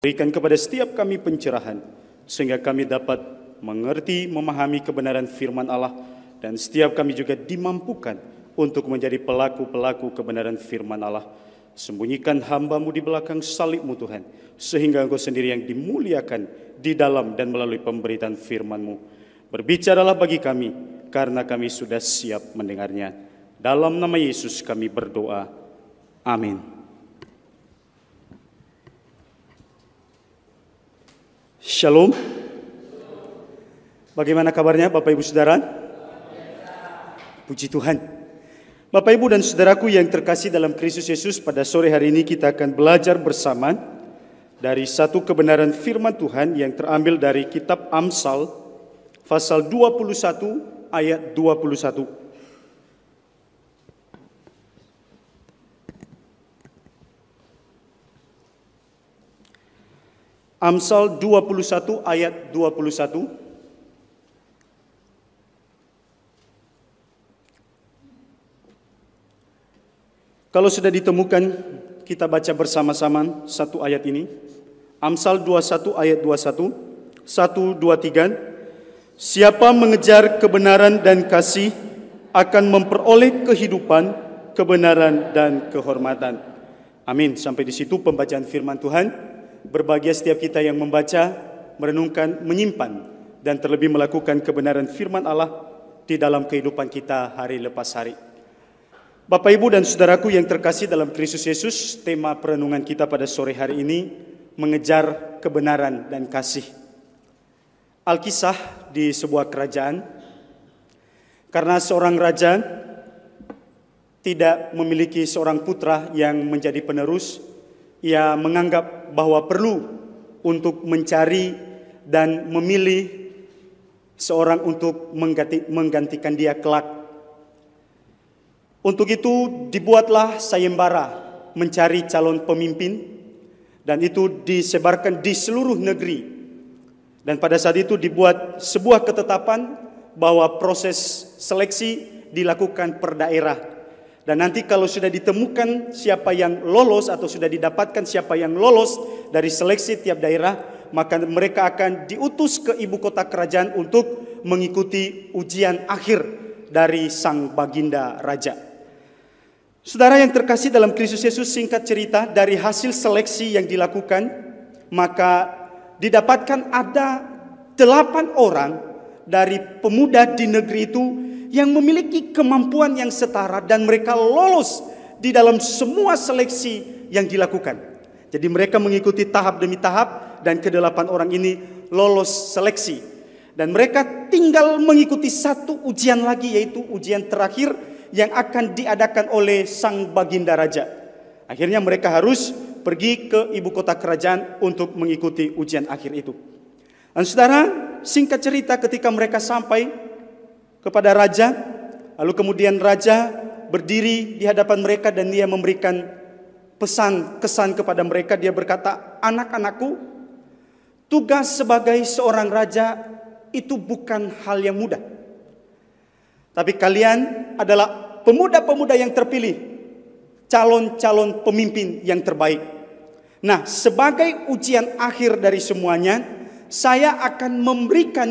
Berikan kepada setiap kami pencerahan, sehingga kami dapat mengerti, memahami kebenaran firman Allah, dan setiap kami juga dimampukan untuk menjadi pelaku-pelaku kebenaran firman Allah. Sembunyikan hamba-Mu di belakang salib-Mu Tuhan, sehingga Engkau sendiri yang dimuliakan di dalam dan melalui pemberitaan firman-Mu. Berbicaralah bagi kami, karena kami sudah siap mendengarnya. Dalam nama Yesus kami berdoa. Amin. Shalom. Bagaimana kabarnya Bapak Ibu Saudara? Puji Tuhan. Bapak Ibu dan Saudaraku yang terkasih dalam Kristus Yesus, pada sore hari ini kita akan belajar bersama dari satu kebenaran firman Tuhan yang terambil dari kitab Amsal pasal 21 ayat 21. Amsal 21 ayat 21. Kalau sudah ditemukan, kita baca bersama-sama satu ayat ini. Amsal 21 ayat 21. 1, 2, 3. Siapa mengejar kebenaran dan kasih akan memperoleh kehidupan, kebenaran dan kehormatan. Amin. Sampai di situ pembacaan firman Tuhan. Berbahagia setiap kita yang membaca, merenungkan, menyimpan, dan terlebih melakukan kebenaran firman Allah di dalam kehidupan kita hari lepas hari. Bapak, Ibu, dan Saudaraku yang terkasih dalam Kristus Yesus, tema perenungan kita pada sore hari ini, mengejar kebenaran dan kasih. Alkisah di sebuah kerajaan, karena seorang raja tidak memiliki seorang putra yang menjadi penerus, ia menganggap bahwa perlu untuk mencari dan memilih seorang untuk menggantikan dia kelak. Untuk itu dibuatlah sayembara mencari calon pemimpin, dan itu disebarkan di seluruh negeri. Dan pada saat itu dibuat sebuah ketetapan bahwa proses seleksi dilakukan per daerah. Dan nanti kalau sudah ditemukan siapa yang lolos atau sudah didapatkan siapa yang lolos dari seleksi tiap daerah, maka mereka akan diutus ke ibu kota kerajaan untuk mengikuti ujian akhir dari sang baginda raja. Saudara yang terkasih dalam Kristus Yesus, singkat cerita dari hasil seleksi yang dilakukan, maka didapatkan ada 8 orang dari pemuda di negeri itu yang memiliki kemampuan yang setara dan mereka lolos di dalam semua seleksi yang dilakukan. Jadi mereka mengikuti tahap demi tahap dan ke-8 orang ini lolos seleksi. Dan mereka tinggal mengikuti satu ujian lagi, yaitu ujian terakhir yang akan diadakan oleh sang baginda raja. Akhirnya mereka harus pergi ke ibu kota kerajaan untuk mengikuti ujian akhir itu. Dan saudara, singkat cerita ketika mereka sampai kepada raja, lalu kemudian raja berdiri di hadapan mereka dan dia memberikan kesan kepada mereka. Dia berkata, anak-anakku, tugas sebagai seorang raja itu bukan hal yang mudah. Tapi kalian adalah pemuda-pemuda yang terpilih, calon-calon pemimpin yang terbaik. Nah, sebagai ujian akhir dari semuanya, saya akan memberikan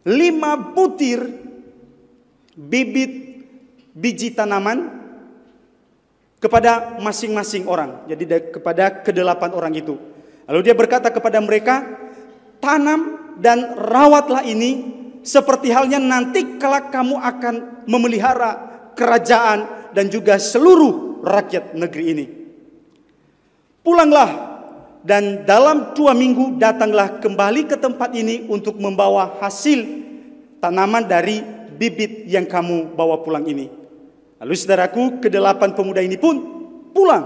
5 butir bibit biji tanaman kepada masing-masing orang. Jadi kepada ke-8 orang itu. Lalu dia berkata kepada mereka, tanam dan rawatlah ini seperti halnya nanti kelak kamu akan memelihara kerajaan dan juga seluruh rakyat negeri ini. Pulanglah dan dalam 2 minggu datanglah kembali ke tempat ini untuk membawa hasil tanaman dari bibit yang kamu bawa pulang ini. Lalu saudaraku, ke-8 pemuda ini pun pulang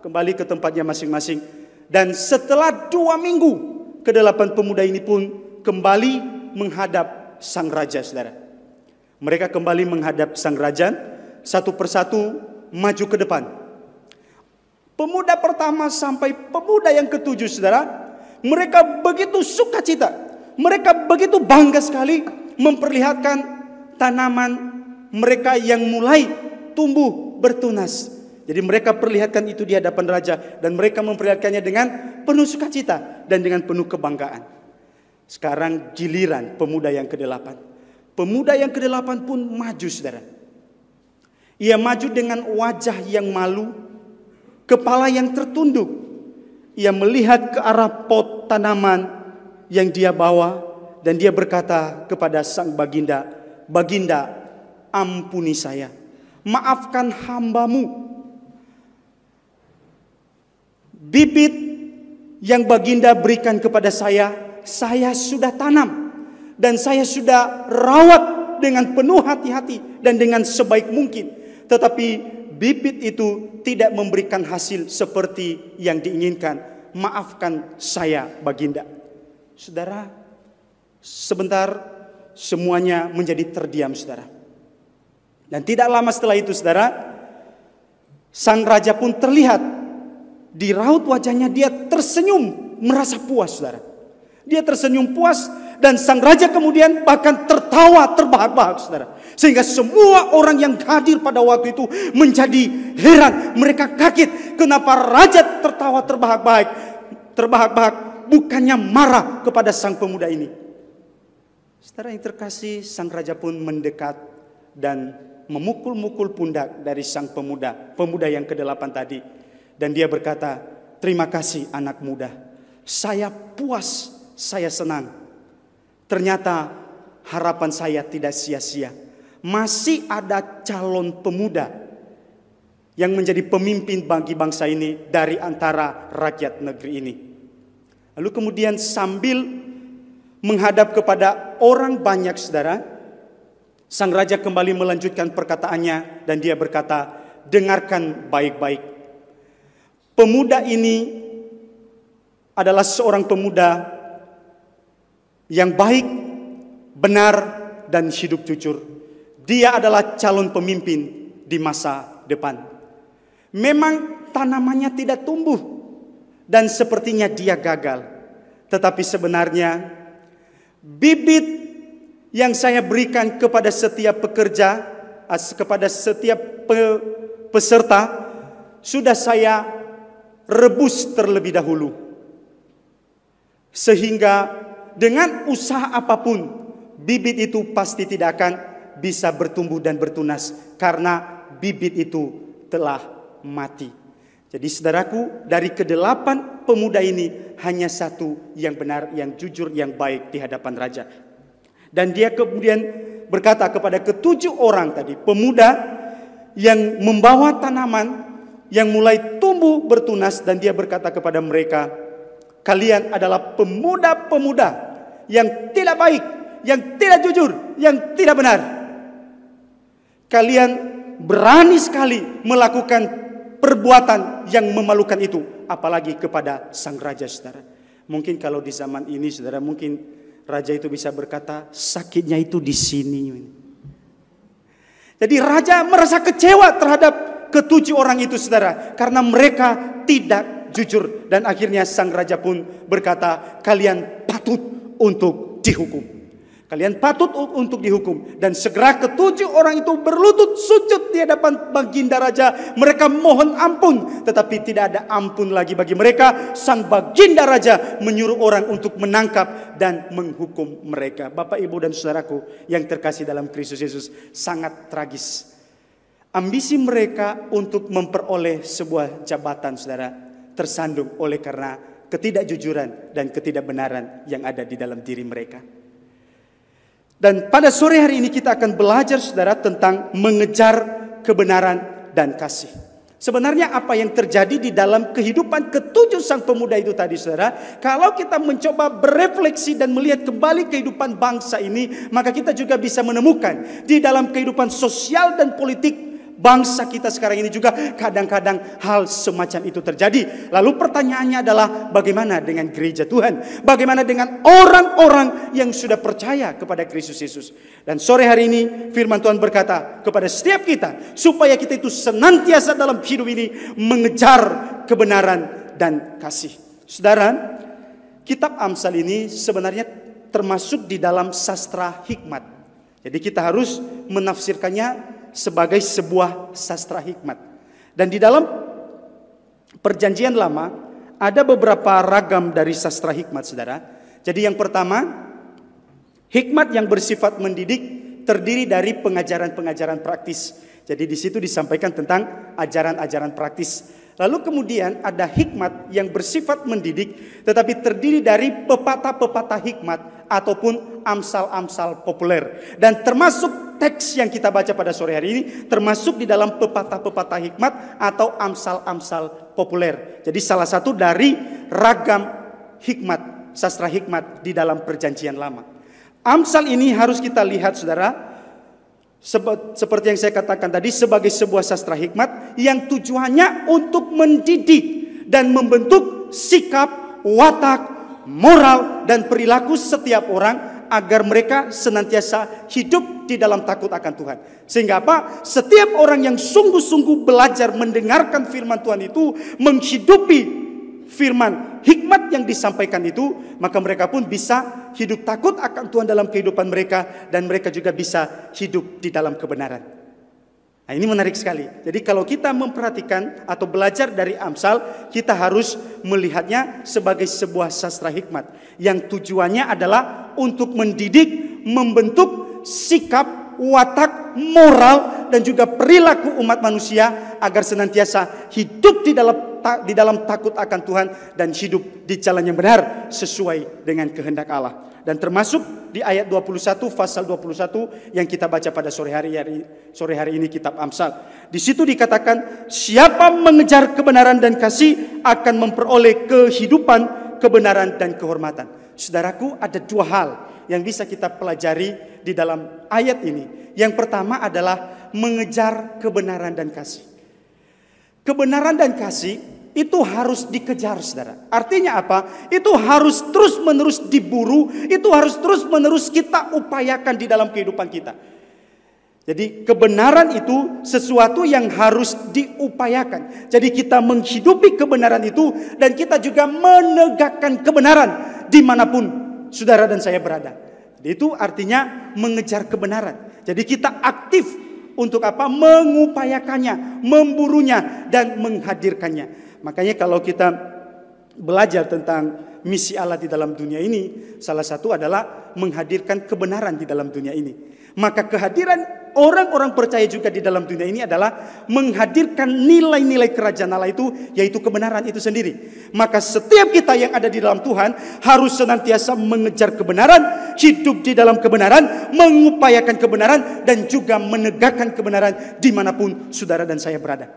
kembali ke tempatnya masing-masing. Dan setelah 2 minggu, ke-8 pemuda ini pun kembali menghadap sang raja, saudara. Mereka kembali menghadap sang raja, satu persatu maju ke depan. Pemuda pertama sampai pemuda yang ke-7, saudara, mereka begitu sukacita, mereka begitu bangga sekali memperlihatkan tanaman mereka yang mulai tumbuh bertunas, Jadi mereka perlihatkan itu di hadapan raja dan mereka memperlihatkannya dengan penuh sukacita dan dengan penuh kebanggaan. Sekarang giliran pemuda yang ke-8. Pemuda yang ke-8 pun maju, saudara. Ia maju dengan wajah yang malu, kepala yang tertunduk. Ia melihat ke arah pot tanaman yang dia bawa dan dia berkata kepada sang baginda, "Baginda, ampuni saya. Maafkan hambamu. Bibit yang baginda berikan kepada saya sudah tanam dan saya sudah rawat dengan penuh hati-hati dan dengan sebaik mungkin. Tetapi bibit itu tidak memberikan hasil seperti yang diinginkan. Maafkan saya, baginda." Saudara, sebentar semuanya menjadi terdiam, saudara. Dan tidak lama setelah itu, saudara, sang raja pun terlihat di raut wajahnya dia tersenyum, merasa puas, saudara. Dia tersenyum puas dan sang raja kemudian bahkan tertawa terbahak-bahak, saudara. Sehingga semua orang yang hadir pada waktu itu menjadi heran. Mereka kaget kenapa raja tertawa terbahak-bahak bukannya marah kepada sang pemuda ini. Saudara yang terkasih, sang raja pun mendekat dan memukul-mukul pundak dari sang pemuda yang ke-8 tadi. Dan dia berkata, "Terima kasih anak muda. Saya puas, saya senang. Ternyata harapan saya tidak sia-sia. Masih ada calon pemuda yang menjadi pemimpin bagi bangsa ini dari antara rakyat negeri ini." Lalu kemudian sambil menghadap kepada orang banyak, saudara, sang raja kembali melanjutkan perkataannya dan dia berkata, "Dengarkan baik-baik. Pemuda ini adalah seorang pemuda yang baik, benar, dan hidup jujur. Dia adalah calon pemimpin di masa depan. Memang tanamannya tidak tumbuh dan sepertinya dia gagal. Tetapi sebenarnya bibit yang saya berikan kepada setiap pekerja, kepada setiap peserta, sudah saya rebus terlebih dahulu. Sehingga dengan usaha apapun, bibit itu pasti tidak akan bisa bertumbuh dan bertunas. Karena bibit itu telah mati." Jadi saudaraku, dari ke-8 pemuda ini hanya satu yang benar, yang jujur, yang baik di hadapan raja. Dan dia kemudian berkata kepada ke-7 orang tadi, pemuda yang membawa tanaman yang mulai tumbuh bertunas, dan dia berkata kepada mereka, "Kalian adalah pemuda-pemuda yang tidak baik, yang tidak jujur, yang tidak benar. Kalian berani sekali melakukan perbuatan yang memalukan itu, apalagi kepada sang raja." Saudara, mungkin kalau di zaman ini, saudara, mungkin raja itu bisa berkata, "Sakitnya itu di sini." Jadi raja merasa kecewa terhadap ke-7 orang itu, saudara, karena mereka tidak jujur. Dan akhirnya sang raja pun berkata, "Kalian patut untuk dihukum. Kalian patut untuk dihukum." Dan segera ke-7 orang itu berlutut sujud di hadapan baginda raja. Mereka mohon ampun, tetapi tidak ada ampun lagi bagi mereka. Sang baginda raja menyuruh orang untuk menangkap dan menghukum mereka. Bapak, Ibu, dan saudaraku yang terkasih dalam Kristus Yesus, sangat tragis. Ambisi mereka untuk memperoleh sebuah jabatan, saudara, tersandung oleh karena ketidakjujuran dan ketidakbenaran yang ada di dalam diri mereka. Dan pada sore hari ini kita akan belajar, saudara, tentang mengejar kebenaran dan kasih. Sebenarnya apa yang terjadi di dalam kehidupan ke-7 sang pemuda itu tadi, saudara, kalau kita mencoba berefleksi dan melihat kembali kehidupan bangsa ini, maka kita juga bisa menemukan di dalam kehidupan sosial dan politik bangsa kita sekarang ini juga kadang-kadang hal semacam itu terjadi. Lalu pertanyaannya adalah, bagaimana dengan gereja Tuhan? Bagaimana dengan orang-orang yang sudah percaya kepada Kristus Yesus? Dan sore hari ini firman Tuhan berkata kepada setiap kita, supaya kita itu senantiasa dalam hidup ini mengejar kebenaran dan kasih. Saudara, kitab Amsal ini sebenarnya termasuk di dalam sastra hikmat. Jadi kita harus menafsirkannya sebagai sebuah sastra hikmat. Dan di dalam Perjanjian Lama ada beberapa ragam dari sastra hikmat, saudara. Jadi yang pertama, hikmat yang bersifat mendidik terdiri dari pengajaran-pengajaran praktis. Jadi di situ disampaikan tentang ajaran-ajaran praktis. Lalu kemudian ada hikmat yang bersifat mendidik tetapi terdiri dari pepatah-pepatah hikmat ataupun amsal-amsal populer. Dan termasuk teks yang kita baca pada sore hari ini termasuk di dalam pepatah-pepatah hikmat atau amsal-amsal populer. Jadi salah satu dari ragam hikmat, sastra hikmat di dalam Perjanjian Lama. Amsal ini harus kita lihat, saudara, seperti yang saya katakan tadi, sebagai sebuah sastra hikmat yang tujuannya untuk mendidik dan membentuk sikap, watak, moral, dan perilaku setiap orang agar mereka senantiasa hidup di dalam takut akan Tuhan. Sehingga apa? Setiap orang yang sungguh-sungguh belajar mendengarkan firman Tuhan itu, menghidupi firman hikmat yang disampaikan itu, maka mereka pun bisa hidup takut akan Tuhan dalam kehidupan mereka, dan mereka juga bisa hidup di dalam kebenaran. Nah, ini menarik sekali. Jadi kalau kita memperhatikan atau belajar dari Amsal, kita harus melihatnya sebagai sebuah sastra hikmat yang tujuannya adalah untuk mendidik, membentuk sikap, watak, moral, dan juga perilaku umat manusia agar senantiasa hidup di dalam takut akan Tuhan dan hidup di jalan yang benar sesuai dengan kehendak Allah. Dan termasuk di ayat 21, pasal 21 yang kita baca pada sore hari ini kitab Amsal. Di situ dikatakan, siapa mengejar kebenaran dan kasih akan memperoleh kehidupan, kebenaran, dan kehormatan. Saudaraku, ada dua hal yang bisa kita pelajari di dalam ayat ini. Yang pertama adalah mengejar kebenaran dan kasih. Kebenaran dan kasih itu harus dikejar, saudara. Artinya apa? Itu harus terus-menerus diburu, itu harus terus-menerus kita upayakan di dalam kehidupan kita. Jadi kebenaran itu sesuatu yang harus diupayakan. Jadi kita menghidupi kebenaran itu dan kita juga menegakkan kebenaran dimanapun saudara dan saya berada. Itu artinya mengejar kebenaran. Jadi kita aktif untuk apa? Mengupayakannya, memburunya, dan menghadirkannya. Makanya kalau kita belajar tentang misi Allah di dalam dunia ini, salah satu adalah menghadirkan kebenaran di dalam dunia ini. Maka kehadiran orang-orang percaya juga di dalam dunia ini adalah menghadirkan nilai-nilai kerajaan Allah itu, yaitu kebenaran itu sendiri. Maka setiap kita yang ada di dalam Tuhan harus senantiasa mengejar kebenaran, hidup di dalam kebenaran, mengupayakan kebenaran, dan juga menegakkan kebenaran dimanapun saudara dan saya berada.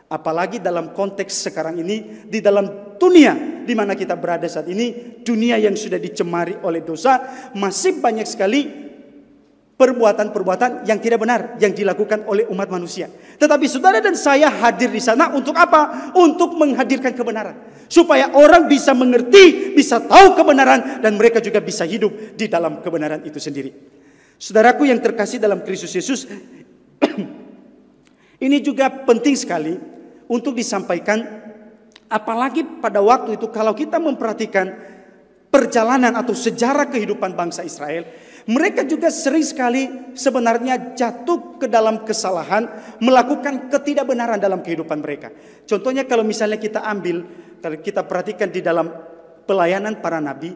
Apalagi dalam konteks sekarang ini, di dalam dunia di mana kita berada saat ini, dunia yang sudah dicemari oleh dosa, masih banyak sekali perbuatan-perbuatan yang tidak benar yang dilakukan oleh umat manusia. Tetapi saudara dan saya hadir di sana untuk apa? Untuk menghadirkan kebenaran. Supaya orang bisa mengerti, bisa tahu kebenaran, dan mereka juga bisa hidup di dalam kebenaran itu sendiri. Saudaraku yang terkasih dalam Kristus Yesus, ini juga penting sekali untuk disampaikan, apalagi pada waktu itu kalau kita memperhatikan perjalanan atau sejarah kehidupan bangsa Israel, mereka juga sering sekali sebenarnya jatuh ke dalam kesalahan, melakukan ketidakbenaran dalam kehidupan mereka. Contohnya kalau misalnya kita ambil, kalau kita perhatikan di dalam pelayanan para nabi,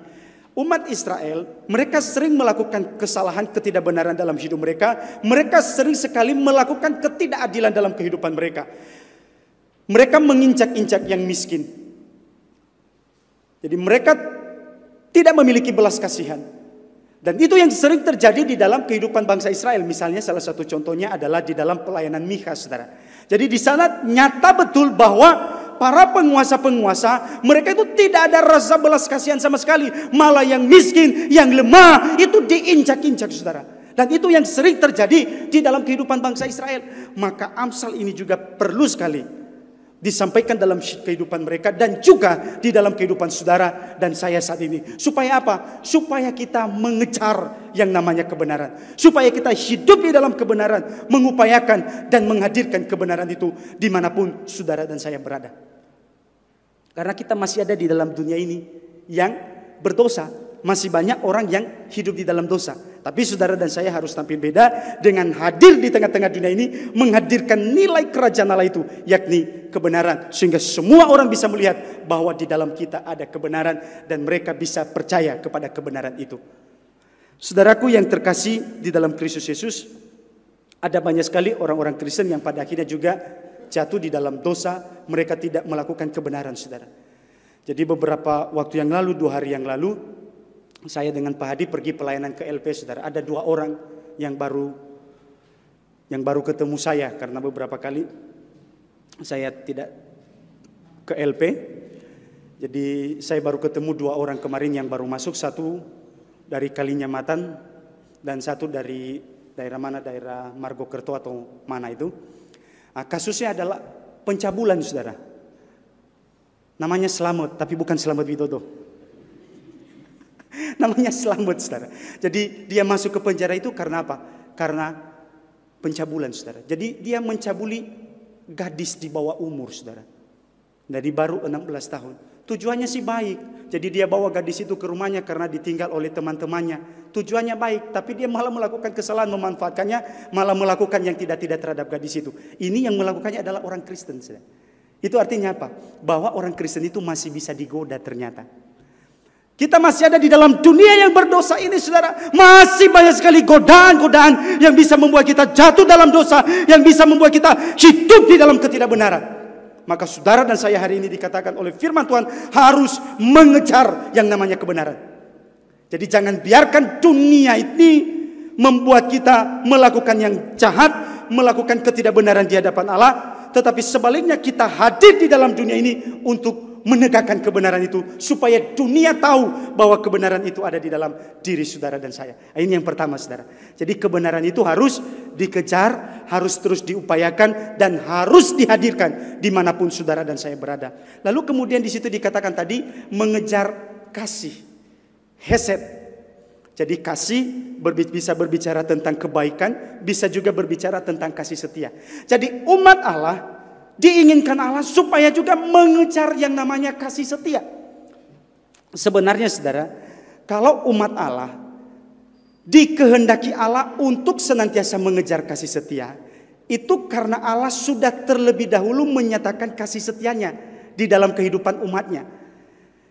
umat Israel, mereka sering melakukan kesalahan, ketidakbenaran dalam hidup mereka. Mereka sering sekali melakukan ketidakadilan dalam kehidupan mereka. Mereka menginjak-injak yang miskin. Jadi mereka tidak memiliki belas kasihan. Dan itu yang sering terjadi di dalam kehidupan bangsa Israel. Misalnya salah satu contohnya adalah di dalam pelayanan Mikha, saudara. Jadi di sana nyata betul bahwa para penguasa-penguasa, mereka itu tidak ada rasa belas kasihan sama sekali. Malah yang miskin, yang lemah, itu diinjak-injak, saudara. Dan itu yang sering terjadi di dalam kehidupan bangsa Israel. Maka Amsal ini juga perlu sekali disampaikan dalam kehidupan mereka dan juga di dalam kehidupan saudara dan saya saat ini. Supaya apa? Supaya kita mengejar yang namanya kebenaran. Supaya kita hidup di dalam kebenaran, mengupayakan dan menghadirkan kebenaran itu dimanapun saudara dan saya berada. Karena kita masih ada di dalam dunia ini yang berdosa. Masih banyak orang yang hidup di dalam dosa. Tapi saudara dan saya harus tampil beda dengan hadir di tengah-tengah dunia ini, menghadirkan nilai kerajaan Allah itu, yakni kebenaran. Sehingga semua orang bisa melihat bahwa di dalam kita ada kebenaran dan mereka bisa percaya kepada kebenaran itu. Saudaraku yang terkasih di dalam Kristus Yesus, ada banyak sekali orang-orang Kristen yang pada akhirnya juga jatuh di dalam dosa. Mereka tidak melakukan kebenaran, saudara. Jadi beberapa waktu yang lalu, 2 hari yang lalu, saya dengan Pak Hadi pergi pelayanan ke LP, saudara. Ada 2 orang yang baru ketemu saya, karena beberapa kali saya tidak ke LP. Jadi saya baru ketemu 2 orang kemarin yang baru masuk, satu dari Kalinyamatan dan satu dari daerah mana, daerah Margokerto atau mana itu. Nah, kasusnya adalah pencabulan, saudara. Namanya Slamet, tapi bukan Slamet Widodo. Namanya Slamet, saudara. Jadi dia masuk ke penjara itu karena apa? Karena pencabulan, saudara. Jadi dia mencabuli gadis di bawah umur, saudara. Dari baru 16 tahun. Tujuannya sih baik. Jadi dia bawa gadis itu ke rumahnya karena ditinggal oleh teman-temannya. Tujuannya baik, tapi dia malah melakukan kesalahan, memanfaatkannya, malah melakukan yang tidak-tidak terhadap gadis itu. Ini yang melakukannya adalah orang Kristen, saudara. Itu artinya apa? Bahwa orang Kristen itu masih bisa digoda ternyata. Kita masih ada di dalam dunia yang berdosa ini, saudara. Masih banyak sekali godaan-godaan yang bisa membuat kita jatuh dalam dosa, yang bisa membuat kita hidup di dalam ketidakbenaran. Maka saudara dan saya hari ini dikatakan oleh firman Tuhan harus mengejar yang namanya kebenaran. Jadi jangan biarkan dunia ini membuat kita melakukan yang jahat, melakukan ketidakbenaran di hadapan Allah. Tetapi sebaliknya kita hadir di dalam dunia ini untuk menegakkan kebenaran itu, supaya dunia tahu bahwa kebenaran itu ada di dalam diri saudara dan saya. Ini yang pertama, saudara. Jadi kebenaran itu harus dikejar, harus terus diupayakan, dan harus dihadirkan dimanapun saudara dan saya berada. Lalu kemudian di situ dikatakan tadi mengejar kasih, hesed. Jadi kasih bisa berbicara tentang kebaikan, bisa juga berbicara tentang kasih setia. Jadi umat Allah diinginkan Allah supaya juga mengejar yang namanya kasih setia. Sebenarnya saudara, kalau umat Allah dikehendaki Allah untuk senantiasa mengejar kasih setia, itu karena Allah sudah terlebih dahulu menyatakan kasih setianya di dalam kehidupan umatnya.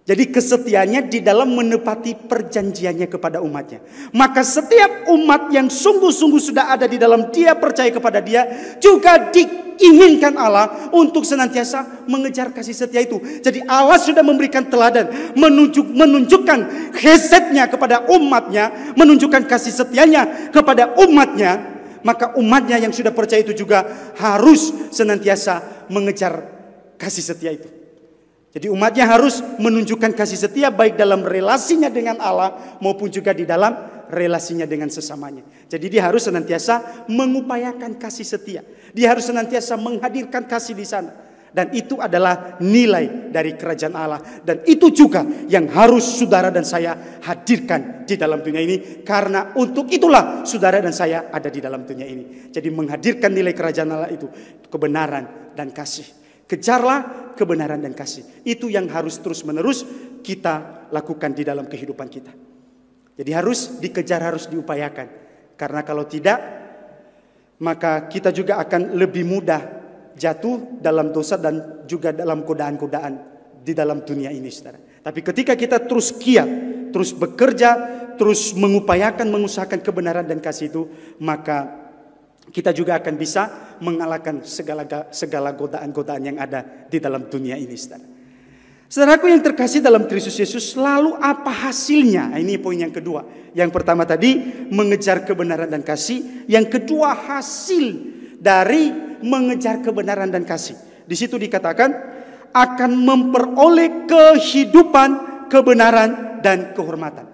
Jadi kesetiaannya di dalam menepati perjanjiannya kepada umatnya. Maka setiap umat yang sungguh-sungguh sudah ada di dalam dia, percaya kepada dia, juga diinginkan Allah untuk senantiasa mengejar kasih setia itu. Jadi Allah sudah memberikan teladan, menunjukkan hesetnya kepada umatnya, menunjukkan kasih setianya kepada umatnya. Maka umatnya yang sudah percaya itu juga harus senantiasa mengejar kasih setia itu. Jadi umatnya harus menunjukkan kasih setia baik dalam relasinya dengan Allah maupun juga di dalam relasinya dengan sesamanya. Jadi dia harus senantiasa mengupayakan kasih setia. Dia harus senantiasa menghadirkan kasih di sana. Dan itu adalah nilai dari kerajaan Allah. Dan itu juga yang harus saudara dan saya hadirkan di dalam dunia ini. Karena untuk itulah saudara dan saya ada di dalam dunia ini. Jadi menghadirkan nilai kerajaan Allah itu, kebenaran dan kasih. Kejarlah kebenaran dan kasih. Itu yang harus terus-menerus kita lakukan di dalam kehidupan kita. Jadi harus dikejar, harus diupayakan. Karena kalau tidak, maka kita juga akan lebih mudah jatuh dalam dosa dan juga dalam godaan-godaan di dalam dunia ini, saudara. Tapi ketika kita terus giat, terus bekerja, terus mengupayakan, mengusahakan kebenaran dan kasih itu, maka kita juga akan bisa mengalahkan segala godaan-godaan yang ada di dalam dunia ini, saudara. Saudaraku yang terkasih dalam Kristus Yesus, lalu apa hasilnya? Ini poin yang kedua. Yang pertama tadi mengejar kebenaran dan kasih. Yang kedua hasil dari mengejar kebenaran dan kasih. Di situ dikatakan akan memperoleh kehidupan, kebenaran dan kehormatan.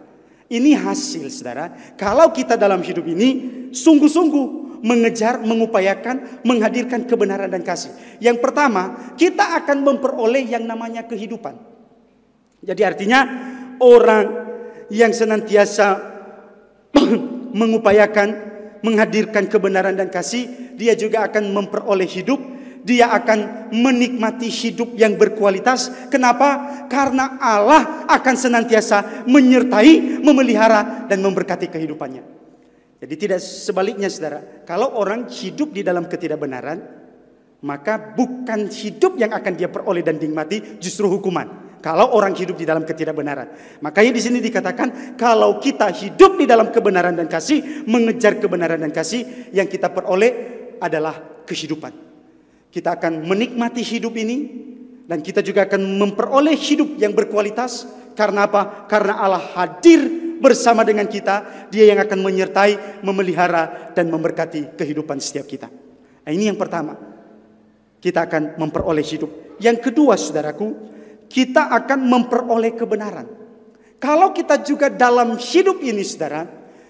Ini hasil, saudara. Kalau kita dalam hidup ini sungguh-sungguh mengejar, mengupayakan, menghadirkan kebenaran dan kasih. Yang pertama, kita akan memperoleh yang namanya kehidupan. Jadi artinya orang yang senantiasa mengupayakan, menghadirkan kebenaran dan kasih, dia juga akan memperoleh hidup. Dia akan menikmati hidup yang berkualitas. Kenapa? Karena Allah akan senantiasa menyertai, memelihara dan memberkati kehidupannya. Jadi tidak sebaliknya saudara. Kalau orang hidup di dalam ketidakbenaran, maka bukan hidup yang akan dia peroleh dan dinikmati, justru hukuman. Kalau orang hidup di dalam ketidakbenaran. Makanya di sini dikatakan kalau kita hidup di dalam kebenaran dan kasih, mengejar kebenaran dan kasih, yang kita peroleh adalah kehidupan. Kita akan menikmati hidup ini dan kita juga akan memperoleh hidup yang berkualitas. Karena apa? Karena Allah hadir bersama dengan kita. Dia yang akan menyertai, memelihara dan memberkati kehidupan setiap kita. Nah, ini yang pertama. Kita akan memperoleh hidup. Yang kedua saudaraku, kita akan memperoleh kebenaran. Kalau kita juga dalam hidup ini saudara,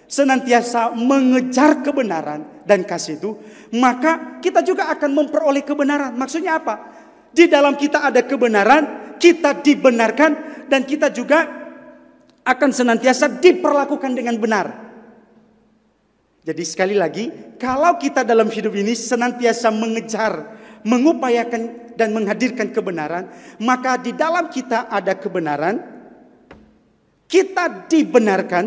senantiasa mengejar kebenaran dan kasih itu, maka kita juga akan memperoleh kebenaran. Maksudnya apa? Di dalam kita ada kebenaran, kita dibenarkan, dan kita juga akan senantiasa diperlakukan dengan benar. Jadi sekali lagi, kalau kita dalam hidup ini senantiasa mengejar, mengupayakan dan menghadirkan kebenaran, maka di dalam kita ada kebenaran, kita dibenarkan,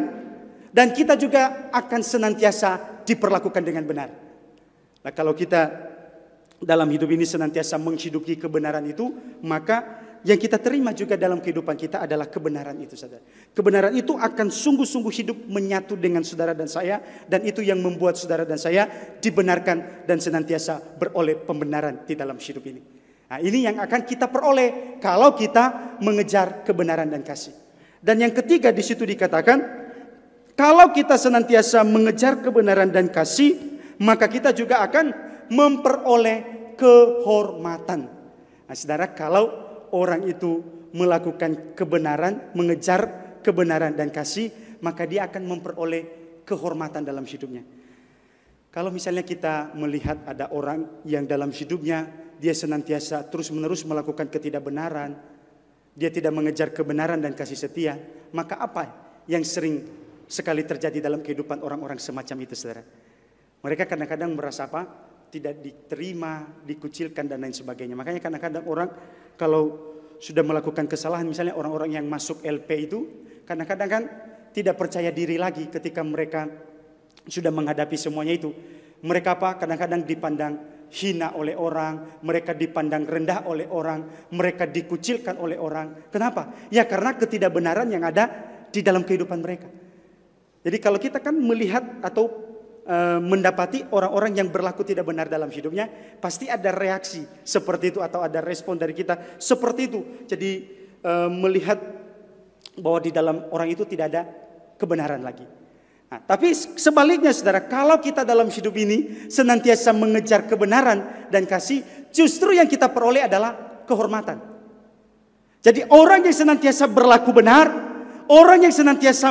dan kita juga akan senantiasa diperlakukan dengan benar. Nah, kalau kita dalam hidup ini senantiasa menghidupi kebenaran itu, maka yang kita terima juga dalam kehidupan kita adalah kebenaran itu, saudara. Kebenaran itu akan sungguh-sungguh hidup menyatu dengan saudara dan saya, dan itu yang membuat saudara dan saya dibenarkan dan senantiasa beroleh pembenaran di dalam hidup ini. Nah, ini yang akan kita peroleh kalau kita mengejar kebenaran dan kasih. Dan yang ketiga di situ dikatakan, kalau kita senantiasa mengejar kebenaran dan kasih, maka kita juga akan memperoleh kehormatan. Nah, saudara, kalau orang itu melakukan kebenaran, mengejar kebenaran dan kasih, maka dia akan memperoleh kehormatan dalam hidupnya. Kalau misalnya kita melihat ada orang yang dalam hidupnya dia senantiasa terus-menerus melakukan ketidakbenaran, dia tidak mengejar kebenaran dan kasih setia, maka apa yang sering sekali terjadi dalam kehidupan orang-orang semacam itu, saudara? Mereka kadang-kadang merasa apa? Tidak diterima, dikucilkan dan lain sebagainya. Makanya kadang-kadang orang kalau sudah melakukan kesalahan, misalnya orang-orang yang masuk LP itu, kadang-kadang kan tidak percaya diri lagi ketika mereka sudah menghadapi semuanya itu. Mereka apa? Kadang-kadang dipandang hina oleh orang, mereka dipandang rendah oleh orang, mereka dikucilkan oleh orang. Kenapa? Ya karena ketidakbenaran yang ada di dalam kehidupan mereka. Jadi kalau kita kan melihat atau mendapati orang-orang yang berlaku tidak benar dalam hidupnya, pasti ada reaksi seperti itu atau ada respon dari kita seperti itu. Jadi melihat bahwa di dalam orang itu tidak ada kebenaran lagi. Nah, tapi sebaliknya saudara, kalau kita dalam hidup ini senantiasa mengejar kebenaran dan kasih, justru yang kita peroleh adalah kehormatan. Jadi orang yang senantiasa berlaku benar, orang yang senantiasa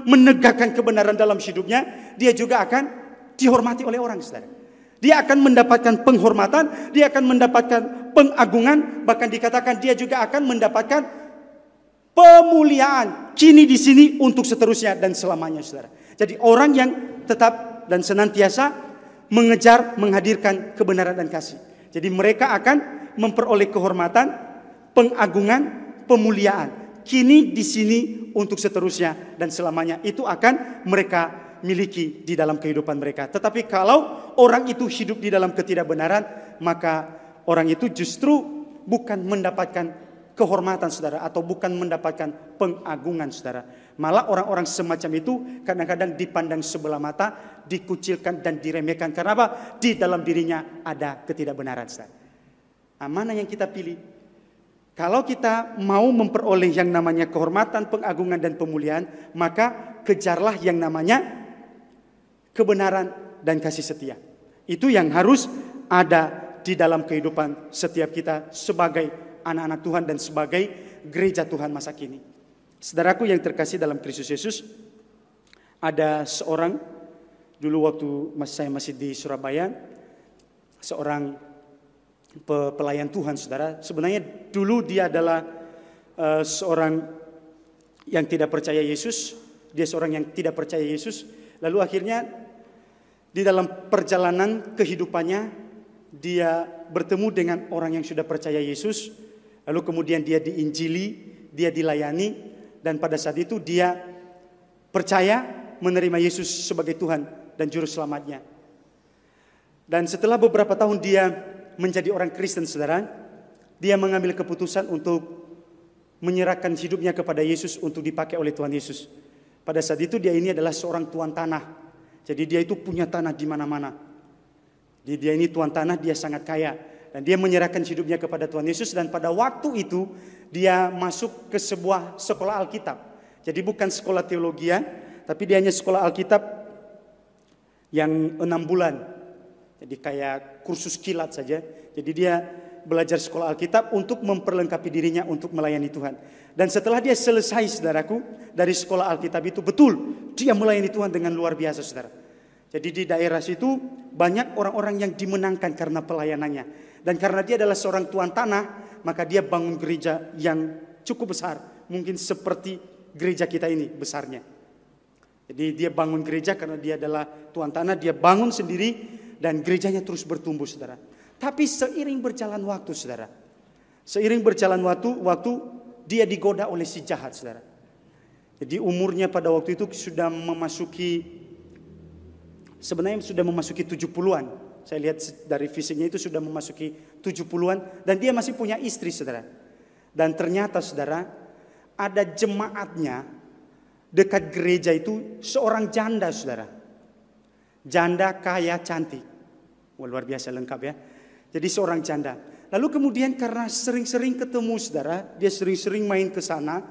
menegakkan kebenaran dalam hidupnya, dia juga akan dihormati oleh orang, saudara. Dia akan mendapatkan penghormatan, dia akan mendapatkan pengagungan, bahkan dikatakan dia juga akan mendapatkan pemuliaan kini di sini untuk seterusnya dan selamanya, saudara. Jadi orang yang tetap dan senantiasa mengejar, menghadirkan kebenaran dan kasih. Jadi mereka akan memperoleh kehormatan, pengagungan, pemuliaan kini di sini untuk seterusnya dan selamanya. Itu akan mereka miliki di dalam kehidupan mereka. Tetapi kalau orang itu hidup di dalam ketidakbenaran, maka orang itu justru bukan mendapatkan kehormatan, saudara, atau bukan mendapatkan pengagungan, saudara. Malah orang-orang semacam itu kadang-kadang dipandang sebelah mata, dikucilkan dan diremehkan. Karena apa? Di dalam dirinya ada ketidakbenaran, saudara. Nah, mana yang kita pilih? Kalau kita mau memperoleh yang namanya kehormatan, pengagungan dan pemuliaan, maka kejarlah yang namanya kebenaran dan kasih setia. Itu yang harus ada di dalam kehidupan setiap kita sebagai anak-anak Tuhan dan sebagai gereja Tuhan masa kini. Saudaraku yang terkasih dalam Kristus Yesus, ada seorang dulu waktu saya masih di Surabaya, seorang pelayan Tuhan, saudara. Sebenarnya dulu dia adalah seorang yang tidak percaya Yesus. Dia seorang yang tidak percaya Yesus. Lalu akhirnya di dalam perjalanan kehidupannya dia bertemu dengan orang yang sudah percaya Yesus. Lalu kemudian dia diinjili, dia dilayani, dan pada saat itu dia percaya menerima Yesus sebagai Tuhan dan Juru Selamatnya. Dan setelah beberapa tahun dia menjadi orang Kristen, saudara, dia mengambil keputusan untuk menyerahkan hidupnya kepada Yesus untuk dipakai oleh Tuhan Yesus. Pada saat itu dia ini adalah seorang tuan tanah. Jadi dia itu punya tanah di mana-mana. Jadi dia ini tuan tanah, dia sangat kaya. Dan dia menyerahkan hidupnya kepada Tuhan Yesus. Dan pada waktu itu dia masuk ke sebuah sekolah Alkitab. Jadi bukan sekolah teologi, tapi dia hanya sekolah Alkitab yang 6 bulan. Jadi kayak kursus kilat saja. Jadi dia belajar sekolah Alkitab untuk memperlengkapi dirinya untuk melayani Tuhan. Dan setelah dia selesai, saudaraku, dari sekolah Alkitab itu, betul, dia melayani Tuhan dengan luar biasa, saudara. Jadi di daerah situ banyak orang-orang yang dimenangkan karena pelayanannya. Dan karena dia adalah seorang tuan tanah, maka dia bangun gereja yang cukup besar. Mungkin seperti gereja kita ini besarnya. Jadi dia bangun gereja karena dia adalah tuan tanah, dia bangun sendiri dan gerejanya terus bertumbuh, saudara. Tapi seiring berjalan waktu, saudara, seiring berjalan waktu dia digoda oleh si jahat, saudara. Jadi umurnya pada waktu itu sudah memasuki 70-an. Saya lihat dari fisiknya itu sudah memasuki 70-an. Dan dia masih punya istri, saudara. Dan ternyata, saudara, ada jemaatnya dekat gereja itu seorang janda, saudara. Janda kaya cantik. Wah, luar biasa lengkap ya. Jadi seorang janda. Lalu kemudian karena sering-sering ketemu, saudara, dia sering-sering main ke sana,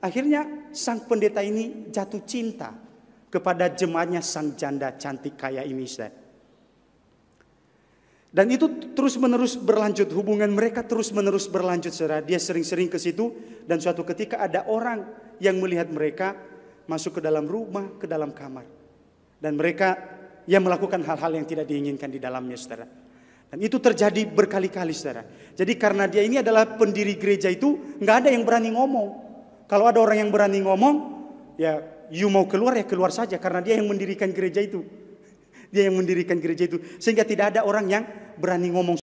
akhirnya sang pendeta ini jatuh cinta kepada jemaatnya sang janda cantik kaya ini, saudara. Dan itu terus-menerus berlanjut, hubungan mereka terus-menerus berlanjut, saudara. Dia sering-sering ke situ dan suatu ketika ada orang yang melihat mereka masuk ke dalam rumah, ke dalam kamar. Dan mereka yang melakukan hal-hal yang tidak diinginkan di dalamnya, saudara. Dan itu terjadi berkali-kali, saudara. Jadi karena dia ini adalah pendiri gereja itu, nggak ada yang berani ngomong. Kalau ada orang yang berani ngomong, ya you mau keluar ya keluar saja. Karena dia yang mendirikan gereja itu. Dia yang mendirikan gereja itu. Sehingga tidak ada orang yang berani ngomong.